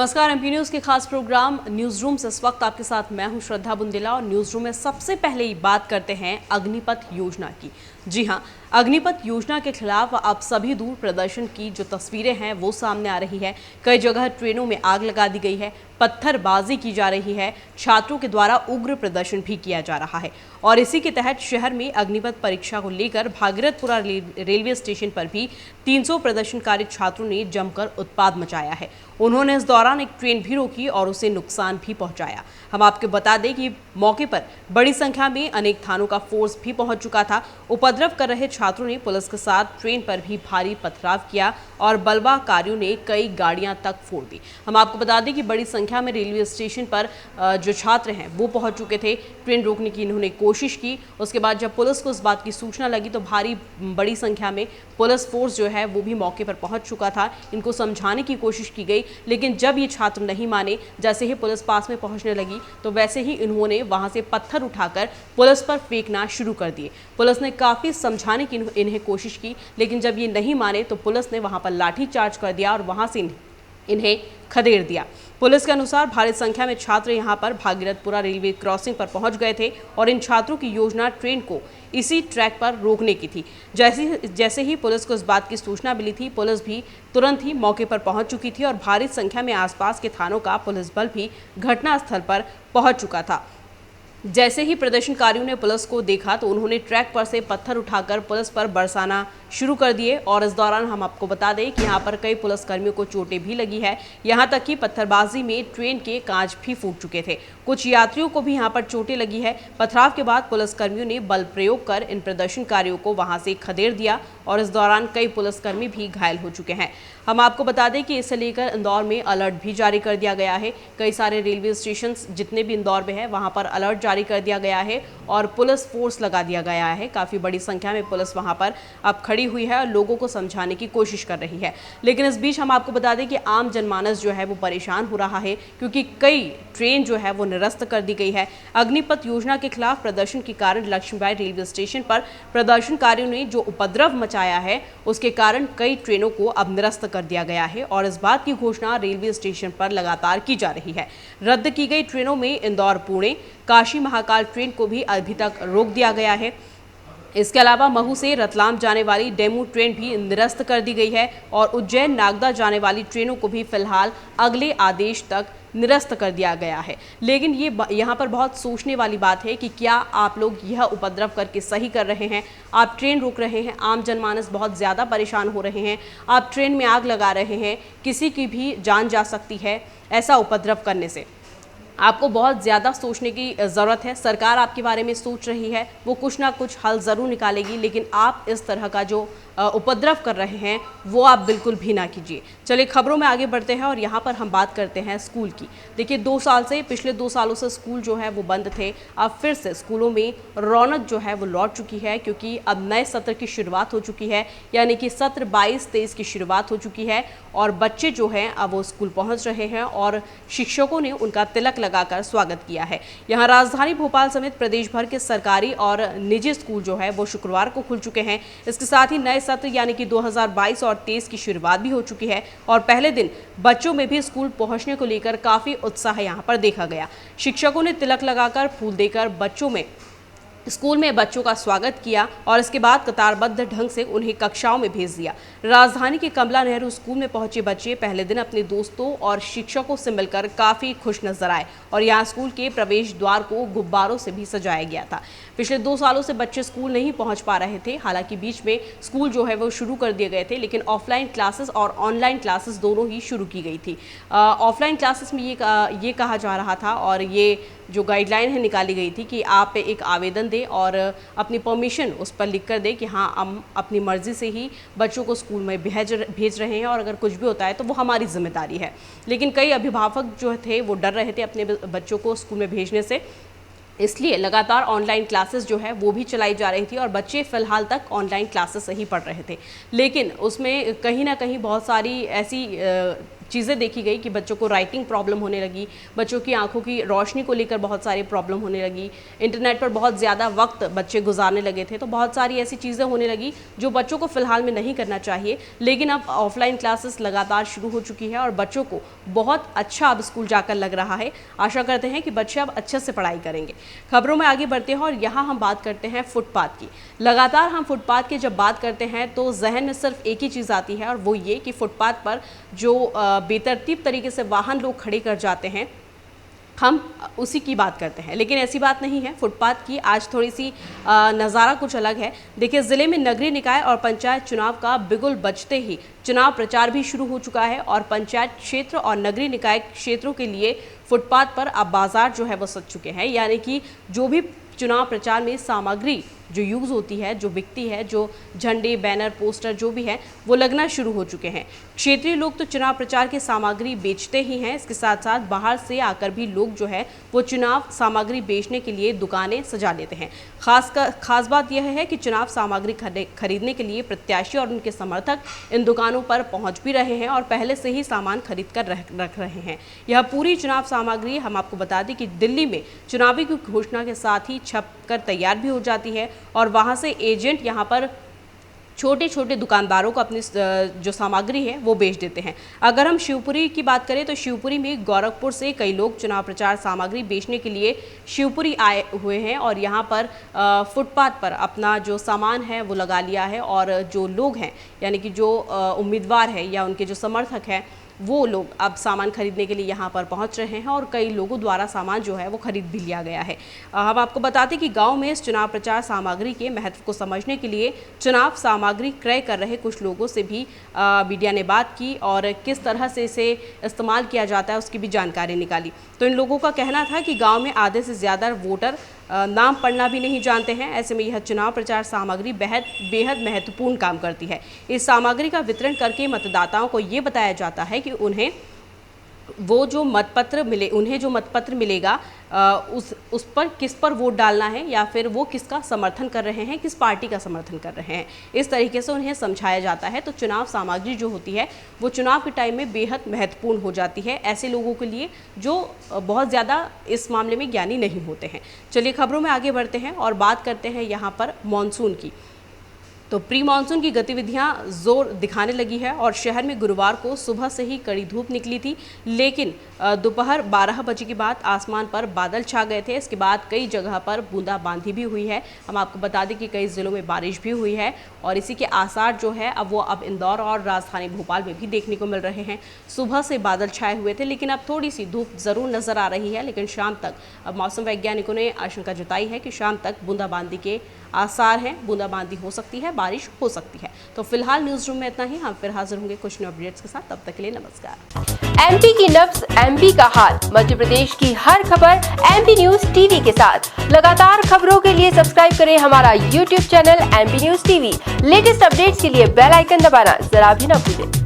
नमस्कार। MP news के खास प्रोग्राम न्यूज रूम से इस वक्त आपके साथ मैं हूं श्रद्धा बुंदेला और न्यूज रूम में सबसे पहले बात करते हैं अग्निपथ योजना की। जी हां, अग्निपथ योजना के खिलाफ अब सभी दूर प्रदर्शन की जो तस्वीरें हैं वो सामने आ रही है। कई जगह ट्रेनों में आग लगा दी गई है, पत्थरबाजी की जा रही है, छात्रों के द्वारा उग्र प्रदर्शन भी किया जा रहा है। और इसी के तहत शहर में अग्निपथ परीक्षा को लेकर भागीरथपुरा रेलवे स्टेशन पर भी 300 प्रदर्शनकारी छात्रों ने जमकर उत्पात मचाया है। उन्होंने इस दौरान एक ट्रेन भी रोकी और उसे नुकसान भी पहुंचाया। हम आपको बता दें कि मौके पर बड़ी संख्या में अनेक थानों का फोर्स भी पहुंच चुका था। उपद्रव कर रहे छात्रों ने पुलिस के साथ ट्रेन पर भी भारी पथराव किया और बलवाकारियों ने कई गाड़ियां तक फोड़ दी। हम आपको बता दें कि बड़ी संख्या में रेलवे स्टेशन पर जो छात्र हैं वो पहुंच चुके थे। ट्रेन रोकने की इन्होंने कोशिश की। उसके बाद जब पुलिस को इस बात की सूचना लगी तो बड़ी संख्या में पुलिस फोर्स जो है वो भी मौके पर पहुंच चुका था। इनको समझाने की कोशिश की गई, लेकिन जब ये छात्र नहीं माने, जैसे ही पुलिस पास में पहुंचने लगी तो वैसे ही इन्होंने वहां से पत्थर उठाकर पुलिस पर फेंकना शुरू कर दिए। पुलिस ने काफी समझाने की इन्हें कोशिश की, लेकिन जब ये नहीं माने तो पुलिस ने वहां पर लाठी चार्ज कर दिया और वहां से इन्हें खदेड़ दिया। पुलिस के अनुसार भारी संख्या में छात्र यहां पर भागीरथपुरा रेलवे क्रॉसिंग पर पहुंच गए थे और इन छात्रों की योजना ट्रेन को इसी ट्रैक पर रोकने की थी। जैसे ही पुलिस को इस बात की सूचना मिली थी, पुलिस भी तुरंत ही मौके पर पहुंच चुकी थी और भारी संख्या में आसपास के थानों का पुलिस बल भी घटनास्थल पर पहुंच चुका था। जैसे ही प्रदर्शनकारियों ने पुलिस को देखा तो उन्होंने ट्रैक पर से पत्थर उठाकर पुलिस पर बरसाना शुरू कर दिए और इस दौरान हम आपको बता दें कि यहाँ पर कई पुलिसकर्मियों को चोटें भी लगी है। यहाँ तक कि पत्थरबाजी में ट्रेन के कांच भी फूट चुके थे। कुछ यात्रियों को भी यहाँ पर चोटें लगी है। पथराव के बाद पुलिसकर्मियों ने बल प्रयोग कर इन प्रदर्शनकारियों को वहां से खदेड़ दिया और इस दौरान कई पुलिसकर्मी भी घायल हो चुके हैं। हम आपको बता दें कि इसे लेकर इंदौर में अलर्ट भी जारी कर दिया गया है। कई सारे रेलवे स्टेशन जितने भी इंदौर में है वहां पर अलर्ट जारी कर दिया गया है और पुलिस फोर्स लगा दिया गया है। काफी बड़ी संख्या में पुलिस वहां पर अब खड़ी हुई है और लोगों को समझाने की कोशिश कर रही है। लेकिन इस बीच हम आपको बता दें कि आम जनमानस जो है वो परेशान हो रहा है, क्योंकि कई ट्रेन जो है वो निरस्त कर दी गई है। अग्निपथ योजना के खिलाफ प्रदर्शन के कारण लक्ष्मीबाई रेलवे स्टेशन पर प्रदर्शनकारियों ने जो उपद्रव मचाया है उसके कारण कई ट्रेनों को अब निरस्त कर दिया गया है और इस बात की घोषणा रेलवे स्टेशन पर लगातार की जा रही है। रद्द की गई ट्रेनों में इंदौर पुणे काशी महाकाल ट्रेन को भी अभी तक रोक दिया गया है। इसके अलावा महू से रतलाम जाने वाली डेमू ट्रेन भी निरस्त कर दी गई है और उज्जैन नागदा जाने वाली ट्रेनों को भी फिलहाल अगले आदेश तक निरस्त कर दिया गया है। लेकिन ये यहाँ पर बहुत सोचने वाली बात है कि क्या आप लोग यह उपद्रव करके सही कर रहे हैं? आप ट्रेन रोक रहे हैं, आम जनमानस बहुत ज़्यादा परेशान हो रहे हैं, आप ट्रेन में आग लगा रहे हैं, किसी की भी जान जा सकती है ऐसा उपद्रव करने से। आपको बहुत ज़्यादा सोचने की ज़रूरत है। सरकार आपके बारे में सोच रही है, वो कुछ ना कुछ हल ज़रूर निकालेगी, लेकिन आप इस तरह का जो उपद्रव कर रहे हैं वो आप बिल्कुल भी ना कीजिए। चलिए खबरों में आगे बढ़ते हैं और यहाँ पर हम बात करते हैं स्कूल की। देखिए पिछले 2 सालों से स्कूल जो है वो बंद थे। अब फिर से स्कूलों में रौनक जो है वो लौट चुकी है, क्योंकि अब नए सत्र की शुरुआत हो चुकी है, यानी कि सत्र 22-23 की शुरुआत हो चुकी है और बच्चे जो हैं अब वो स्कूल पहुँच रहे हैं और शिक्षकों ने उनका तिलक लगाकर स्वागत किया है। यहाँ राजधानी भोपाल समेत प्रदेश भर के सरकारी और निजी स्कूल जो है वो शुक्रवार को खुल चुके हैं। इसके साथ ही नए सत्र यानी कि 2022 और 23 की शुरुआत भी हो चुकी है और पहले दिन बच्चों में भी स्कूल पहुंचने को लेकर काफी उत्साह यहां पर देखा गया। शिक्षकों ने तिलक लगाकर फूल देकर स्कूल में बच्चों का स्वागत किया और इसके बाद कतारबद्ध ढंग से उन्हें कक्षाओं में भेज दिया। राजधानी के कमला नेहरू स्कूल में पहुंचे बच्चे पहले दिन अपने दोस्तों और शिक्षकों से मिलकर काफी खुश नजर आए और यहां स्कूल के प्रवेश द्वार को गुब्बारों से भी सजाया गया था। पिछले 2 सालों से बच्चे स्कूल नहीं पहुंच पा रहे थे। हालांकि बीच में स्कूल जो है वो शुरू कर दिए गए थे, लेकिन ऑफलाइन क्लासेस और ऑनलाइन क्लासेस दोनों ही शुरू की गई थी। ऑफलाइन क्लासेस में ये कहा जा रहा था और ये जो गाइडलाइन है निकाली गई थी कि आप एक आवेदन दें और अपनी परमिशन उस पर लिख कर दें कि हाँ हम अपनी मर्जी से ही बच्चों को स्कूल में भेज रहे हैं और अगर कुछ भी होता है तो वो हमारी जिम्मेदारी है। लेकिन कई अभिभावक जो थे वो डर रहे थे अपने बच्चों को स्कूल में भेजने से, इसलिए लगातार ऑनलाइन क्लासेस जो है वो भी चलाई जा रही थी और बच्चे फिलहाल तक ऑनलाइन क्लासेस ही पढ़ रहे थे। लेकिन उसमें कहीं ना कहीं बहुत सारी ऐसी चीज़ें देखी गई कि बच्चों को राइटिंग प्रॉब्लम होने लगी, बच्चों की आंखों की रोशनी को लेकर बहुत सारी प्रॉब्लम होने लगी, इंटरनेट पर बहुत ज़्यादा वक्त बच्चे गुजारने लगे थे। तो बहुत सारी ऐसी चीज़ें होने लगी जो बच्चों को फिलहाल में नहीं करना चाहिए। लेकिन अब ऑफलाइन क्लासेस लगातार शुरू हो चुकी है और बच्चों को बहुत अच्छा अब स्कूल जाकर लग रहा है। आशा करते हैं कि बच्चे अब अच्छे से पढ़ाई करेंगे। खबरों में आगे बढ़ते हैं और यहाँ हम बात करते हैं फुटपाथ की। लगातार हम फुटपाथ की जब बात करते हैं तो जहन में सिर्फ एक ही चीज़ आती है और वो ये कि फुटपाथ पर जो बेतरतीब तरीके से वाहन लोग खड़े कर जाते हैं, हम उसी की बात करते हैं। लेकिन ऐसी बात नहीं है। फुटपाथ की आज थोड़ी सी नज़ारा कुछ अलग है। देखिए, ज़िले में नगरीय निकाय और पंचायत चुनाव का बिगुल बजते ही चुनाव प्रचार भी शुरू हो चुका है और पंचायत क्षेत्र और नगरीय निकाय क्षेत्रों के लिए फुटपाथ पर अब बाजार जो है वो सज चुके हैं। यानी कि जो भी चुनाव प्रचार में सामग्री जो यूज़ होती है, जो बिकती है, जो झंडे, बैनर, पोस्टर जो भी है वो लगना शुरू हो चुके हैं। क्षेत्रीय लोग तो चुनाव प्रचार की सामग्री बेचते ही हैं, इसके साथ साथ बाहर से आकर भी लोग जो है वो चुनाव सामग्री बेचने के लिए दुकानें सजा लेते हैं। खास बात यह है कि चुनाव सामग्री खरीदने के लिए प्रत्याशी और उनके समर्थक इन दुकानों पर पहुंच भी रहे हैं और पहले से ही सामान खरीद कर रख रहे हैं। यह पूरी चुनाव सामग्री हम आपको बता दें कि दिल्ली में चुनावी की घोषणा के साथ ही छप कर तैयार भी हो जाती है और वहां से एजेंट यहां पर छोटे छोटे दुकानदारों को अपनी जो सामग्री है वो बेच देते हैं। अगर हम शिवपुरी की बात करें तो शिवपुरी में गोरखपुर से कई लोग चुनाव प्रचार सामग्री बेचने के लिए शिवपुरी आए हुए हैं और यहाँ पर फुटपाथ पर अपना जो सामान है वो लगा लिया है और जो लोग हैं यानी कि जो उम्मीदवार है या उनके जो समर्थक हैं वो लोग अब सामान खरीदने के लिए यहाँ पर पहुँच रहे हैं और कई लोगों द्वारा सामान जो है वो खरीद भी लिया गया है। हम आपको बताते कि गांव में इस चुनाव प्रचार सामग्री के महत्व को समझने के लिए चुनाव सामग्री क्रय कर रहे कुछ लोगों से भी मीडिया ने बात की और किस तरह से इसे इस्तेमाल किया जाता है उसकी भी जानकारी निकाली। तो इन लोगों का कहना था कि गाँव में आधे से ज़्यादा वोटर नाम पढ़ना भी नहीं जानते हैं। ऐसे में यह चुनाव प्रचार सामग्री बेहद महत्वपूर्ण काम करती है। इस सामग्री का वितरण करके मतदाताओं को ये बताया जाता है कि उन्हें जो मतपत्र मिलेगा उस पर किस पर वोट डालना है या फिर वो किसका समर्थन कर रहे हैं, किस पार्टी का समर्थन कर रहे हैं। इस तरीके से उन्हें समझाया जाता है। तो चुनाव सामग्री जो होती है वो चुनाव के टाइम में बेहद महत्वपूर्ण हो जाती है ऐसे लोगों के लिए जो बहुत ज़्यादा इस मामले में ज्ञानी नहीं होते हैं। चलिए खबरों में आगे बढ़ते हैं और बात करते हैं यहाँ पर मानसून की। तो प्री मानसून की गतिविधियां जोर दिखाने लगी है और शहर में गुरुवार को सुबह से ही कड़ी धूप निकली थी, लेकिन दोपहर 12 बजे के बाद आसमान पर बादल छा गए थे। इसके बाद कई जगह पर बूंदाबांदी भी हुई है। हम आपको बता दें कि कई ज़िलों में बारिश भी हुई है और इसी के आसार जो है अब इंदौर और राजधानी भोपाल में भी देखने को मिल रहे हैं। सुबह से बादल छाए हुए थे लेकिन अब थोड़ी सी धूप ज़रूर नज़र आ रही है, लेकिन शाम तक अब मौसम वैज्ञानिकों ने आशंका जताई है कि शाम तक बूंदाबांदी के आसार हैं, बूंदाबांदी हो सकती है, बारिश हो सकती है। तो फिलहाल न्यूज रूम में इतना ही। हम फिर हाजिर होंगे कुछ न्यू अपडेट्स के साथ। तब तक के लिए नमस्कार। एमपी की नब्ज, एमपी का हाल, मध्य प्रदेश की हर खबर एमपी न्यूज टीवी के साथ। लगातार खबरों के लिए सब्सक्राइब करें हमारा YouTube channel MP news TV. Latest updates के लिए बेल आइकन दबाना जरा भी न भूलें।